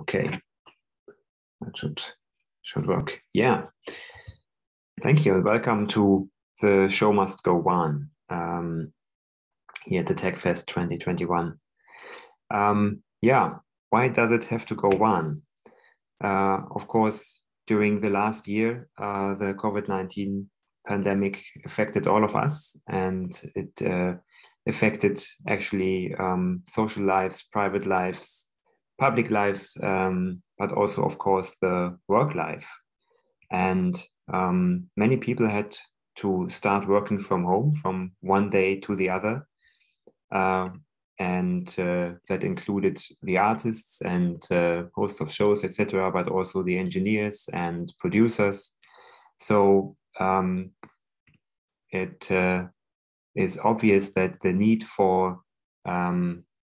Okay, that should work. Yeah, thank you and welcome to the Show Must Go WAN here at the TechFest 2021. Yeah, why does it have to go WAN? Of course, during the last year, the COVID-19 pandemic affected all of us, and it affected actually social lives, private lives, public lives, but also, of course, the work life. And many people had to start working from home from one day to the other. And that included the artists and hosts of shows, etc., but also the engineers and producers. So it is obvious that the need for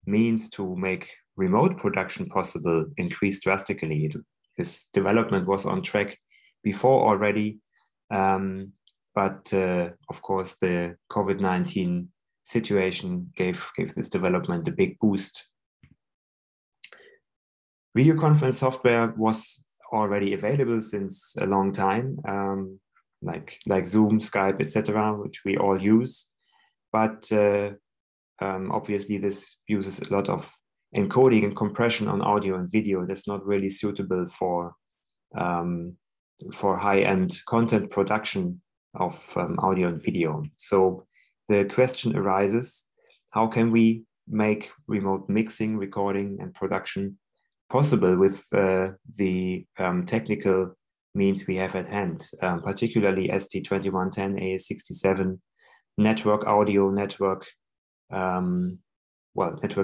means to make remote production possible increased drastically. This development was on track before already, but of course the COVID-19 situation gave this development a big boost. Video conference software was already available since a long time, like Zoom, Skype, etc., which we all use. But obviously this uses a lot of encoding and compression on audio and video. That's not really suitable for high-end content production of audio and video. So the question arises, how can we make remote mixing, recording, and production possible with the technical means we have at hand, particularly ST2110, AES67, network audio, network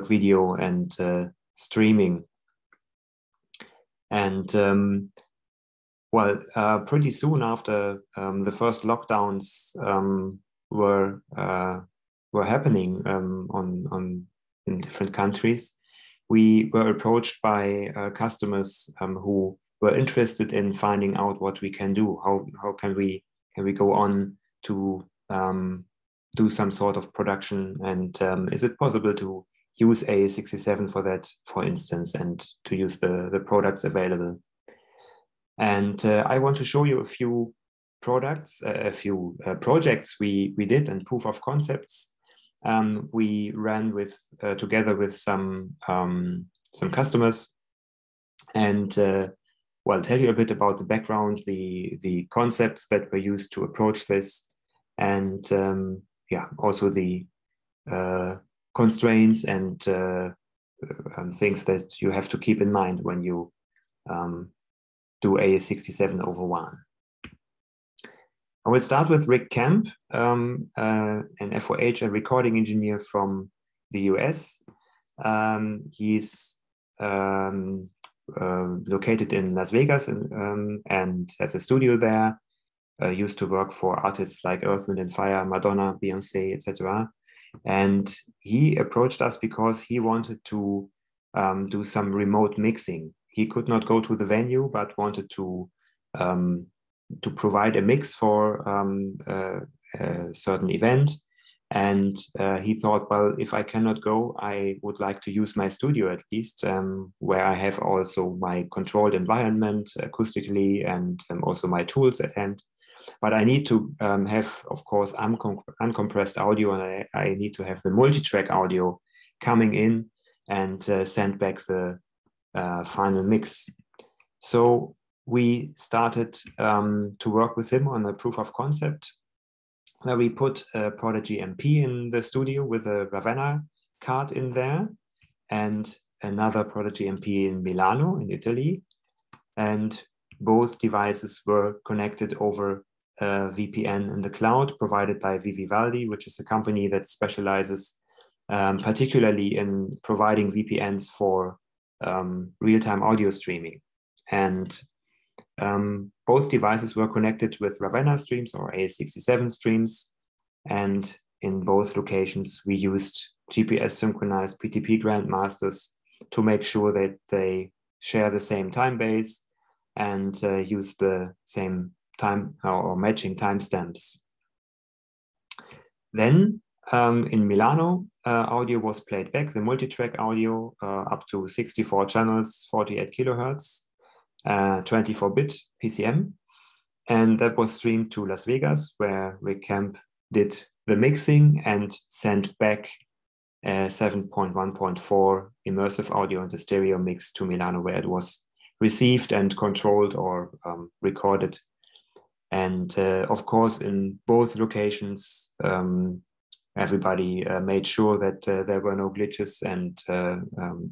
video, and streaming. And pretty soon after the first lockdowns were happening in different countries, we were approached by customers who were interested in finding out what we can do. How can we go on to do some sort of production, and is it possible to use AES67 for that, for instance, and to use the products available? And I want to show you a few products, a few projects we did and proof of concepts we ran with together with some customers, and tell you a bit about the background, the concepts that were used to approach this, and also the constraints and things that you have to keep in mind when you do AES67 over WAN. I will start with Rick Kemp, an FOH, a recording engineer from the US. He's located in Las Vegas and has a studio there. Used to work for artists like Earth, Wind & Fire, Madonna, Beyonce, etc. And he approached us because he wanted to do some remote mixing. He could not go to the venue, but wanted to provide a mix for a certain event. And he thought, well, if I cannot go, I would like to use my studio at least, where I have also my controlled environment acoustically and also my tools at hand. But I need to have, of course, uncompressed audio, and I need to have the multi-track audio coming in and send back the final mix. So we started to work with him on a proof of concept, where we put a Prodigy MP in the studio with a Ravenna card in there, and another Prodigy MP in Milano, in Italy. And both devices were connected over a VPN in the cloud provided by Vivaldi, which is a company that specializes particularly in providing VPNs for real-time audio streaming. And both devices were connected with Ravenna streams or AES67 streams. And in both locations, we used GPS synchronized PTP grandmasters to make sure that they share the same time base and use the same time or matching timestamps. Then In Milano, audio was played back, the multi-track audio up to 64 channels, 48 kilohertz, 24-bit PCM. And that was streamed to Las Vegas, where Kemp did the mixing and sent back 7.1.4 immersive audio and the stereo mix to Milano, where it was received and controlled or recorded. And of course, in both locations, everybody made sure that there were no glitches and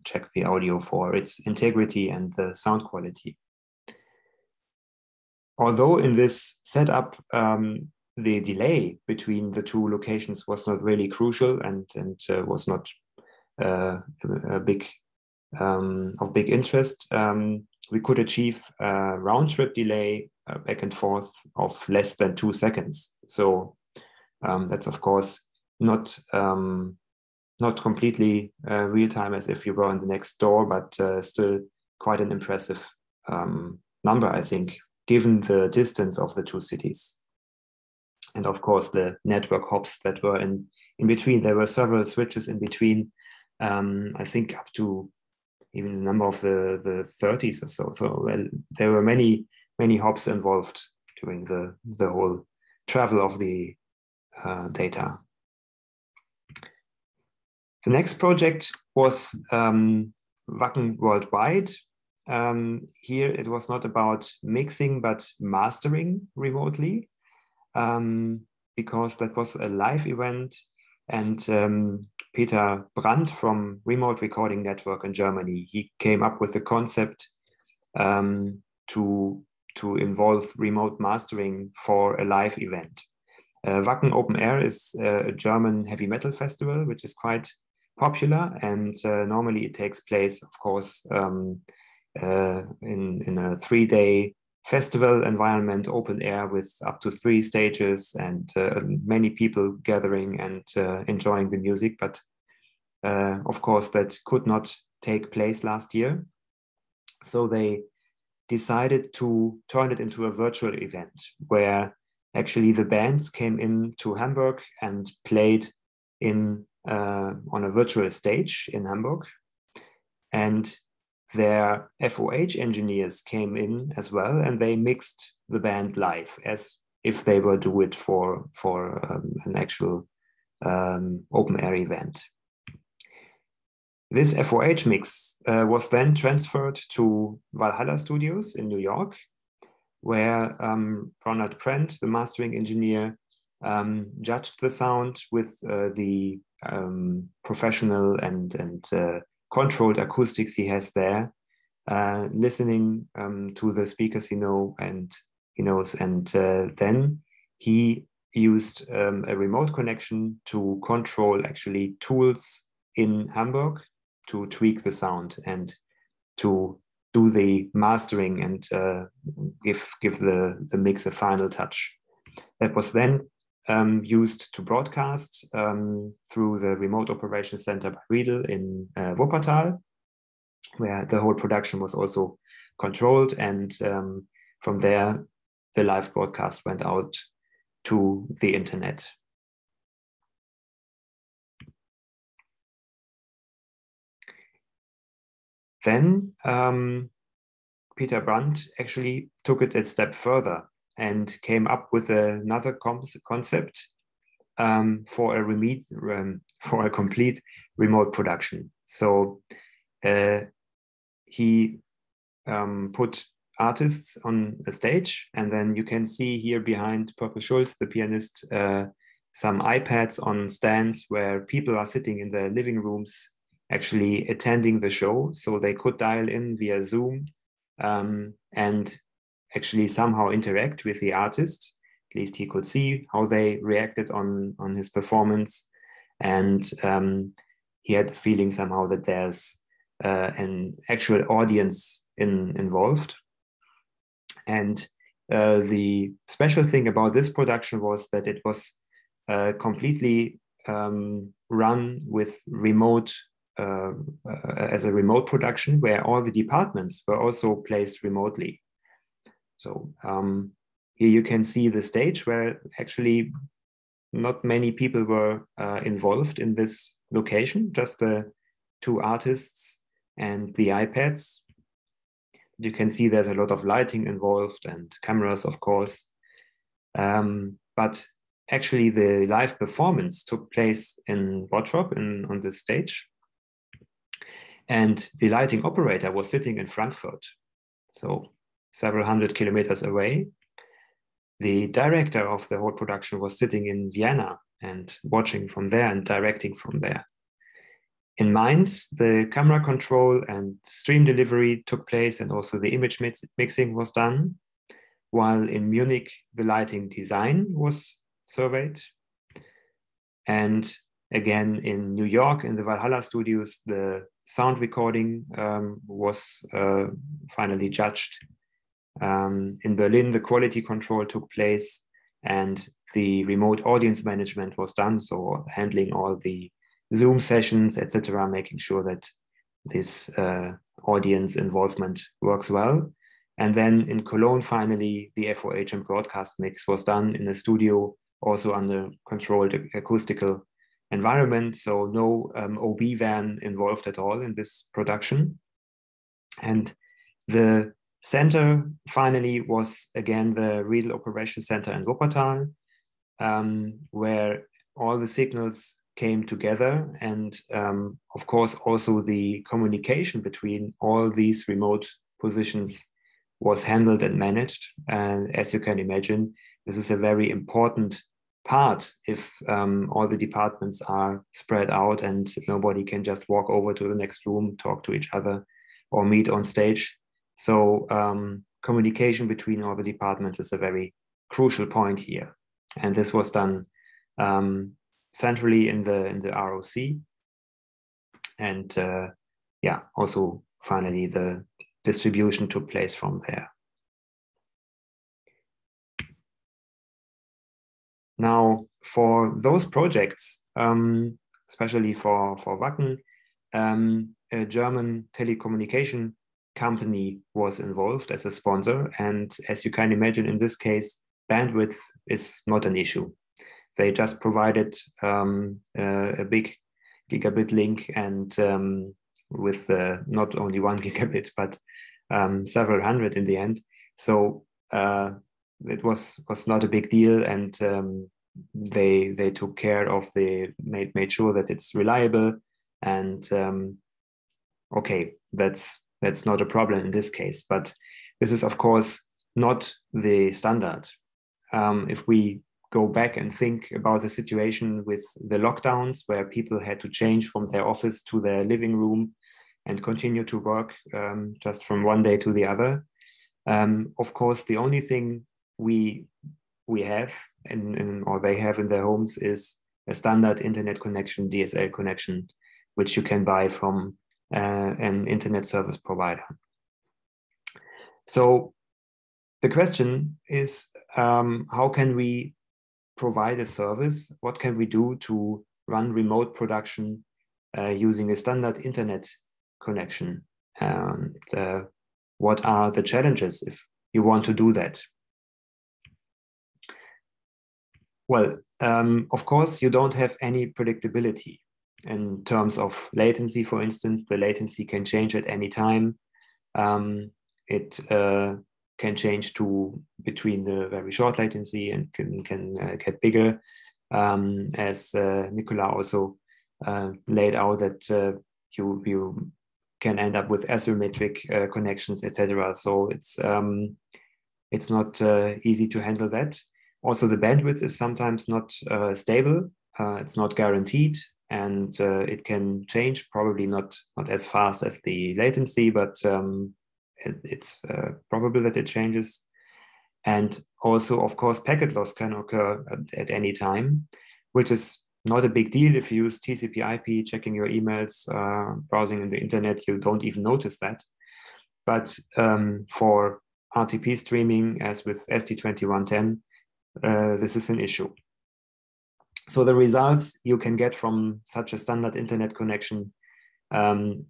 checked the audio for its integrity and the sound quality. Although in this setup, the delay between the two locations was not really crucial and was not of big interest, we could achieve a round-trip delay back and forth of less than 2 seconds. So that's of course not completely real time as if you were in the next door, but still quite an impressive number, I think, given the distance of the two cities. And of course, the network hops that were in between. There were several switches in between, I think up to even the number of the 30s or so. So well, there were many hops involved during the whole travel of the data. The next project was Wacken World Wide. Here it was not about mixing, but mastering remotely, because that was a live event. And Peter Brandt from Remote Recording Network in Germany, he came up with the concept to involve remote mastering for a live event. Wacken Open Air is a German heavy metal festival, which is quite popular, and normally it takes place, of course, in a 3-day festival environment, open air, with up to 3 stages and many people gathering and enjoying the music. But of course, that could not take place last year. So they decided to turn it into a virtual event where actually the bands came in to Hamburg and played on a virtual stage in Hamburg. And their FOH engineers came in as well, and they mixed the band live as if they were do it for an actual open air event. This FOH mix was then transferred to Valhalla Studios in New York, where Ronald Prent, the mastering engineer, judged the sound with the professional and controlled acoustics he has there, listening to the speakers he knows, and then he used a remote connection to control actually tools in Hamburg to tweak the sound and to do the mastering and give the mix a final touch. That was then used to broadcast through the remote operations center by Riedel in Wuppertal, where the whole production was also controlled. And from there, the live broadcast went out to the internet. Then Peter Brandt actually took it a step further and came up with another concept for a complete remote production. So he put artists on a stage, and then you can see here behind Purple Schulz, the pianist, some iPads on stands where people are sitting in their living rooms actually attending the show, so they could dial in via Zoom and actually somehow interact with the artist. At least he could see how they reacted on his performance. And he had the feeling somehow that there's an actual audience involved. And the special thing about this production was that it was completely run with remote, as a remote production, where all the departments were also placed remotely. So here you can see the stage where actually not many people were involved in this location, just the two artists and the iPads. You can see there's a lot of lighting involved and cameras, of course. But actually the live performance took place in Bottrop on this stage. And the lighting operator was sitting in Frankfurt, so several hundred kilometers away. The director of the whole production was sitting in Vienna and watching from there and directing from there. In Mainz, the camera control and stream delivery took place, and also the image mixing was done, while in Munich, the lighting design was surveyed. And again, in New York, in the Valhalla studios, the sound recording was finally judged. In Berlin, the quality control took place and the remote audience management was done. So handling all the Zoom sessions, etc., making sure that this audience involvement works well. And then in Cologne, finally, the FOH and broadcast mix was done in a studio, also under controlled acoustical environment. So no OB van involved at all in this production. And the center finally was again the Riedel Operation Center in Wuppertal, where all the signals came together, and of course also the communication between all these remote positions was handled and managed. And as you can imagine, this is a very important part if all the departments are spread out and nobody can just walk over to the next room, talk to each other, or meet on stage. So communication between all the departments is a very crucial point here. And this was done centrally in the ROC. And yeah, also finally the distribution took place from there. Now, for those projects, especially for Wacken, a German telecommunication company was involved as a sponsor. And as you can imagine, in this case, bandwidth is not an issue. They just provided a big gigabit link, and with not only 1 gigabit, but several hundred in the end. So it was not a big deal, and they took care of made sure that it's reliable, and okay, that's not a problem in this case. But this is of course not the standard. If we go back and think about the situation with the lockdowns, where people had to change from their office to their living room and continue to work just from one day to the other. Of course, the only thing we have or they have in their homes is a standard internet connection, DSL connection, which you can buy from an internet service provider. So the question is, how can we provide a service? What can we do to run remote production using a standard internet connection? And what are the challenges if you want to do that? Well, of course, you don't have any predictability in terms of latency. For instance, the latency can change at any time. It can change to between the very short latency and can get bigger, as Nicola also laid out, that you can end up with asymmetric connections, etc. So it's not easy to handle that. Also, the bandwidth is sometimes not stable. It's not guaranteed, and it can change, probably not as fast as the latency, but it's probable that it changes. And also, of course, packet loss can occur at any time, which is not a big deal. If you use TCP/IP, checking your emails, browsing in the internet, you don't even notice that. But for RTP streaming, as with SD2110, this is an issue. So the results you can get from such a standard internet connection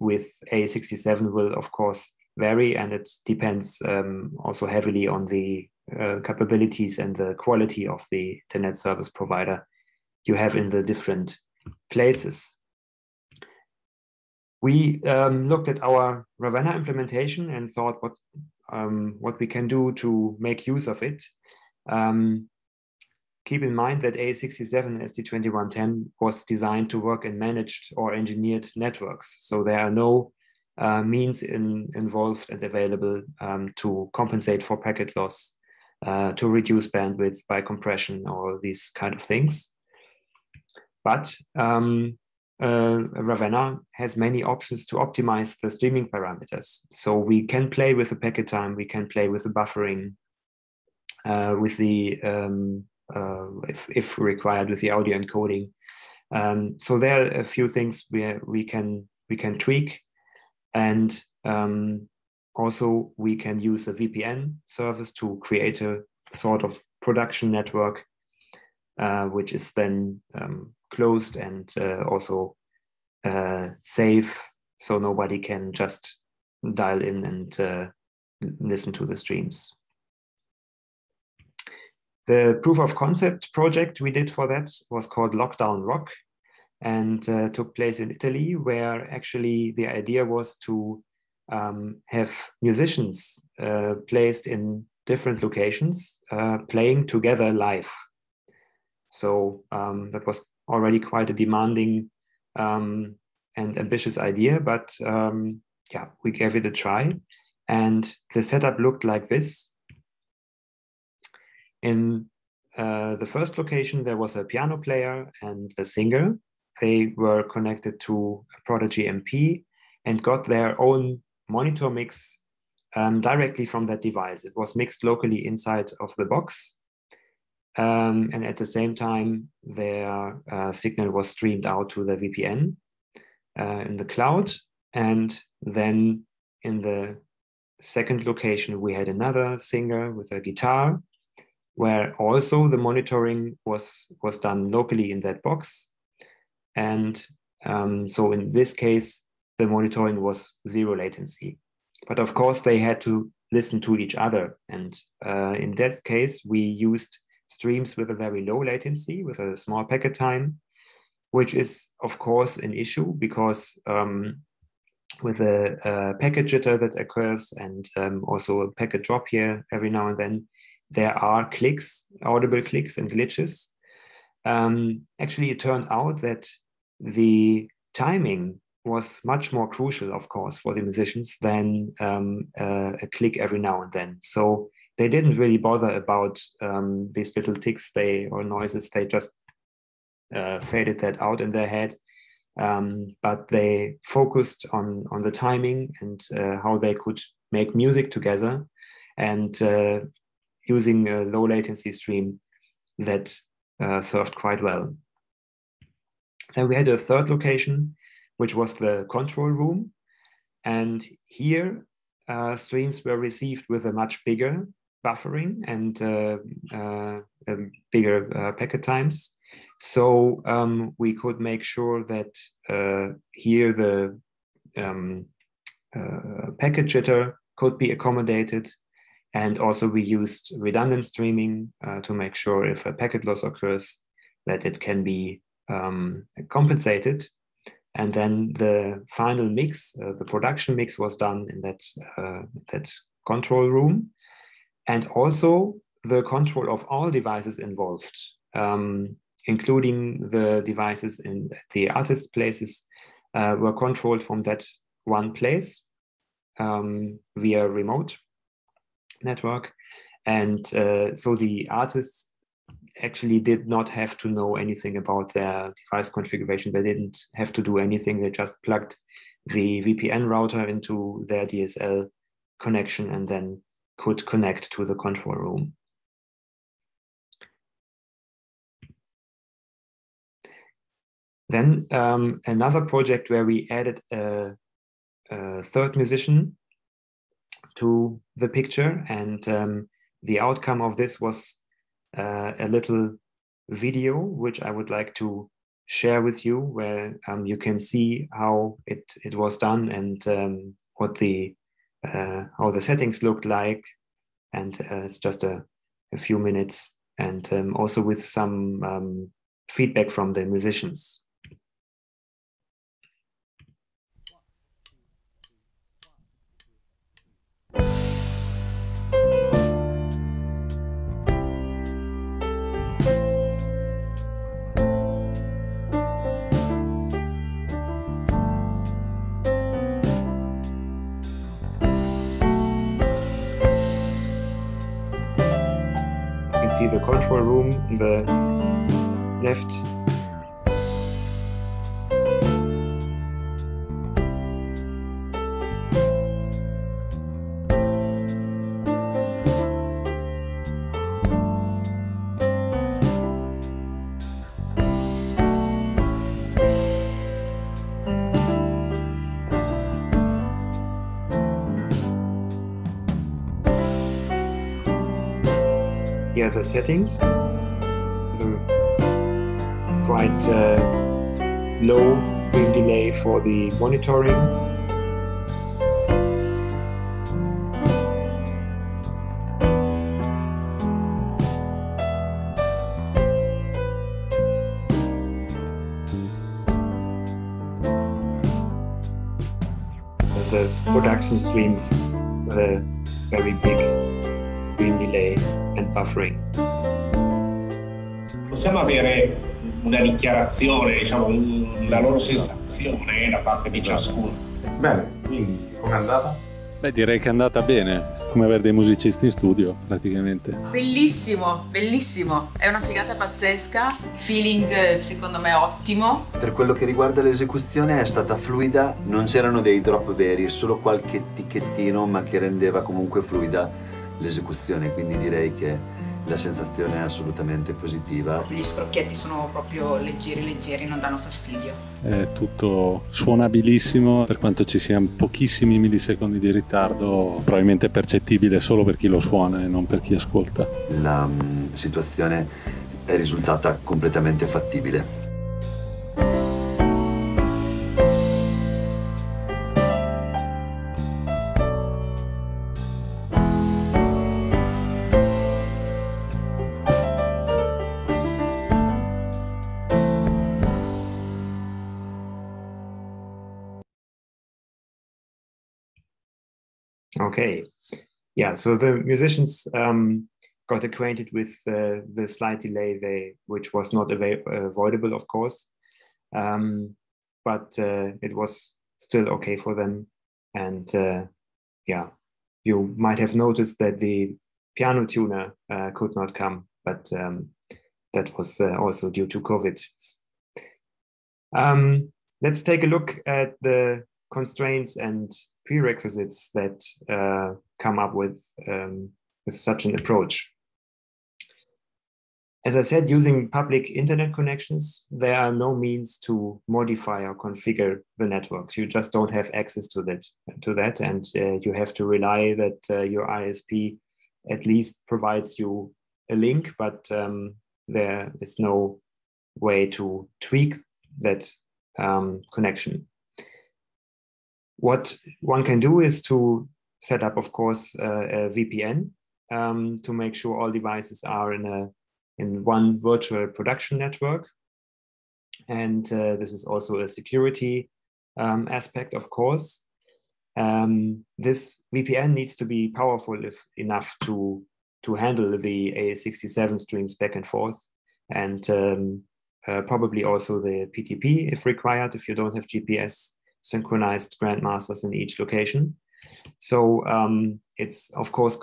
with A67 will, of course, vary, and it depends also heavily on the capabilities and the quality of the internet service provider you have in the different places. We looked at our Ravenna implementation and thought what we can do to make use of it. Keep in mind that A67 ST2110 was designed to work in managed or engineered networks. So there are no means involved and available to compensate for packet loss, to reduce bandwidth by compression or these kind of things. But Ravenna has many options to optimize the streaming parameters. So we can play with the packet time, we can play with the buffering, with the if required, with the audio encoding. So there are a few things where we can tweak, and also we can use a VPN service to create a sort of production network, which is then closed and also safe, so nobody can just dial in and listen to the streams. The proof of concept project we did for that was called Lockdown Rock, and took place in Italy, where actually the idea was to have musicians placed in different locations playing together live. So that was already quite a demanding and ambitious idea, but yeah, we gave it a try. And the setup looked like this. In the first location, there was a piano player and a singer. They were connected to a Prodigy MP and got their own monitor mix directly from that device. It was mixed locally inside of the box. And at the same time, their signal was streamed out to the VPN in the cloud. And then in the second location, we had another singer with a guitar, where also the monitoring was done locally in that box. And so in this case, the monitoring was zero latency. But of course, they had to listen to each other. And in that case, we used streams with a very low latency, with a small packet time, which is, of course, an issue because with a packet jitter that occurs and also a packet drop here every now and then, there are clicks, audible clicks and glitches. Actually, it turned out that the timing was much more crucial, of course, for the musicians than a click every now and then. So they didn't really bother about these little ticks or noises. They just faded that out in their head. But they focused on the timing and how they could make music together, and using a low latency stream that served quite well. Then we had a third location, which was the control room. And here streams were received with a much bigger buffering and bigger packet times. So we could make sure that here the packet jitter could be accommodated. And also we used redundant streaming to make sure if a packet loss occurs that it can be compensated. And then the final mix, the production mix, was done in that control room. And also the control of all devices involved, including the devices in the artist places, were controlled from that one place via remote network. And so the artists actually did not have to know anything about their device configuration. They didn't have to do anything. They just plugged the VPN router into their DSL connection and then could connect to the control room. Then another project where we added a third musician to the picture, and the outcome of this was a little video which I would like to share with you, where you can see how it was done and what how the settings looked like. And it's just a few minutes, and also with some feedback from the musicians. See the control room in the left. Here are the settings. Quite low stream delay for the monitoring. And the production streams with a very big stream delay and buffering. Possiamo avere una dichiarazione, diciamo, la loro sensazione da parte di ciascuno. Bene, quindi com'è andata? Beh, direi che è andata bene, come avere dei musicisti in studio praticamente. Bellissimo, bellissimo, è una figata pazzesca, feeling secondo me ottimo. Per quello che riguarda l'esecuzione è stata fluida, non c'erano dei drop veri, solo qualche ticchettino, ma che rendeva comunque fluida l'esecuzione, quindi direi che la sensazione è assolutamente positiva. Gli scrocchietti sono proprio leggeri, non danno fastidio. È tutto suonabilissimo, per quanto ci siano pochissimi millisecondi di ritardo, probabilmente percettibile solo per chi lo suona e non per chi ascolta. La situazione è risultata completamente fattibile. Okay, yeah, so the musicians got acquainted with the slight delay, which was not avoidable, of course, but it was still okay for them. And yeah, you might have noticed that the piano tuner could not come, but that was also due to COVID. Let's take a look at the constraints and prerequisites that come up with such an approach. As I said, using public internet connections, there are no means to modify or configure the network. You just don't have access to that, and you have to rely that your ISP at least provides you a link, but there is no way to tweak that connection. What one can do is to set up, of course, a VPN to make sure all devices are in one virtual production network. And this is also a security aspect, of course. This VPN needs to be powerful enough to handle the A67 streams back and forth, and probably also the PTP if required, if you don't have GPS synchronized grandmasters in each location. So it's of course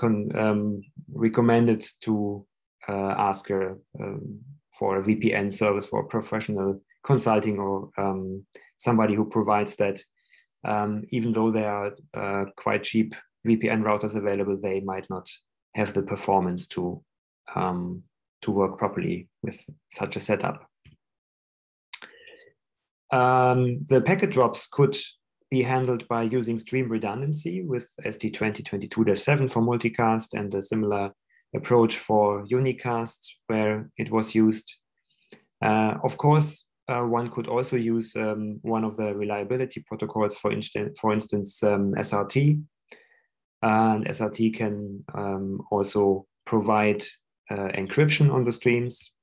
recommended to ask for a VPN service for professional consulting or somebody who provides that. Even though there are quite cheap VPN routers available, they might not have the performance to work properly with such a setup. The packet drops could be handled by using stream redundancy with ST2022-7 for multicast and a similar approach for unicast where it was used. Of course, one could also use one of the reliability protocols, for instance, SRT. And SRT can also provide encryption on the streams.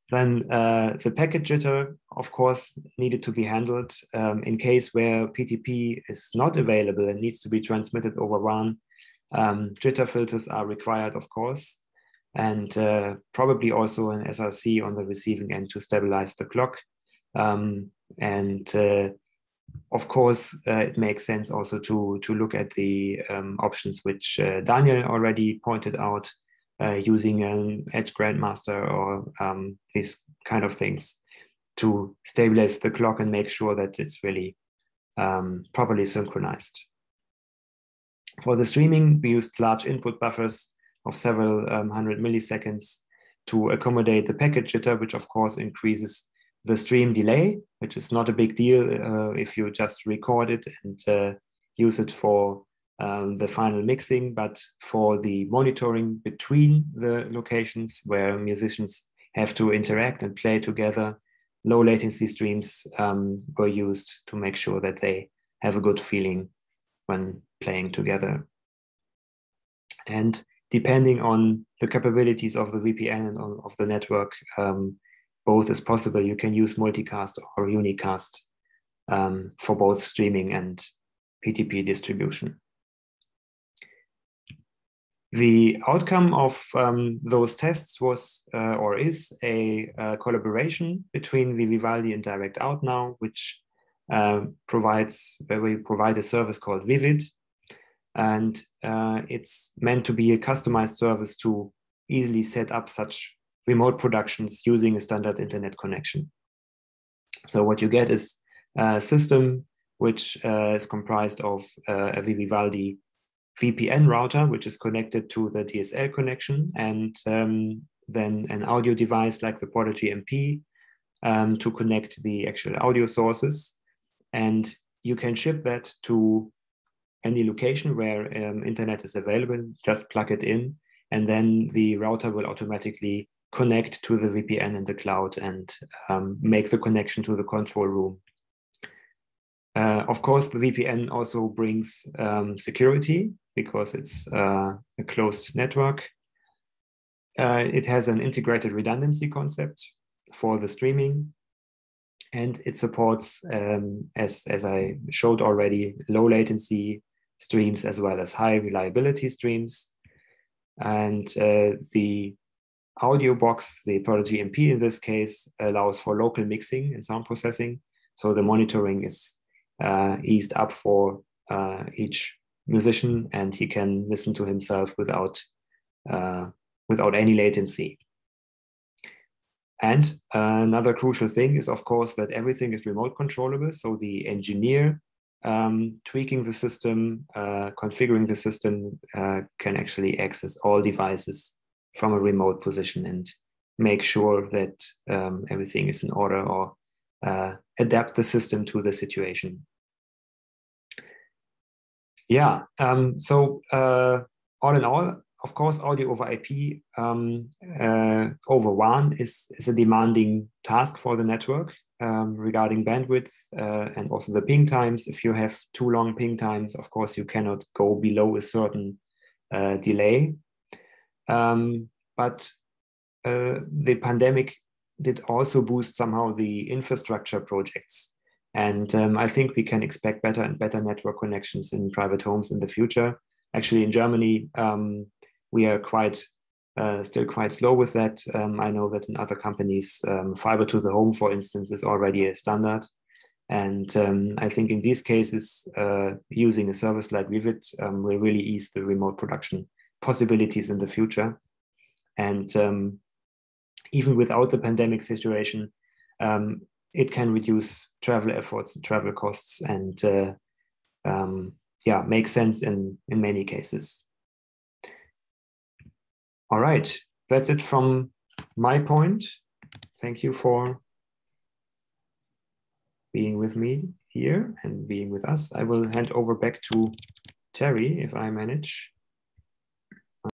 Then the packet jitter, of course, needed to be handled in case where PTP is not available and needs to be transmitted over WAN. Jitter filters are required, of course, and probably also an SRC on the receiving end to stabilize the clock. Of course, it makes sense also to look at the options which Daniel already pointed out, using an Edge Grandmaster or these kind of things to stabilize the clock and make sure that it's really properly synchronized. For the streaming, we used large input buffers of several 100 milliseconds to accommodate the packet jitter, which of course increases the stream delay, which is not a big deal if you just record it and use it for the final mixing, but for the monitoring between the locations where musicians have to interact and play together, low latency streams were used to make sure that they have a good feeling when playing together. And depending on the capabilities of the VPN and of the network, both is possible. You can use multicast or unicast for both streaming and PTP distribution. The outcome of those tests was or is a collaboration between Vivaldi and DirectOut now, which where we provide a service called Vivid. And it's meant to be a customized service to easily set up such remote productions using a standard internet connection. So what you get is a system which is comprised of a Vivaldi VPN router, which is connected to the DSL connection, and then an audio device like the Prodigy MP to connect the actual audio sources. And you can ship that to any location where internet is available, just plug it in, and then the router will automatically connect to the VPN in the cloud and make the connection to the control room. Of course, the VPN also brings security because it's a closed network. It has an integrated redundancy concept for the streaming, and it supports, as I showed already, low latency streams as well as high reliability streams. And the audio box, the Prodigy MP in this case, allows for local mixing and sound processing. So the monitoring is eased up for each musician, and he can listen to himself without any latency. And another crucial thing is, of course, that everything is remote controllable. So the engineer tweaking the system, configuring the system, can actually access all devices from a remote position and make sure that everything is in order, or adapt the system to the situation. Yeah, so all in all, of course, audio over IP over WAN is a demanding task for the network regarding bandwidth and also the ping times. If you have too long ping times, of course, you cannot go below a certain delay. But the pandemic did also boost somehow the infrastructure projects. And I think we can expect better and better network connections in private homes in the future. Actually, in Germany, we are still quite slow with that. I know that in other companies, fiber to the home, for instance, is already a standard. And I think in these cases, using a service like Vivid will really ease the remote production possibilities in the future. And even without the pandemic situation, it can reduce travel efforts and travel costs, and yeah, make sense in many cases. All right, that's it from my point. Thank you for being with me here and being with us. I will hand over back to Terry if I manage.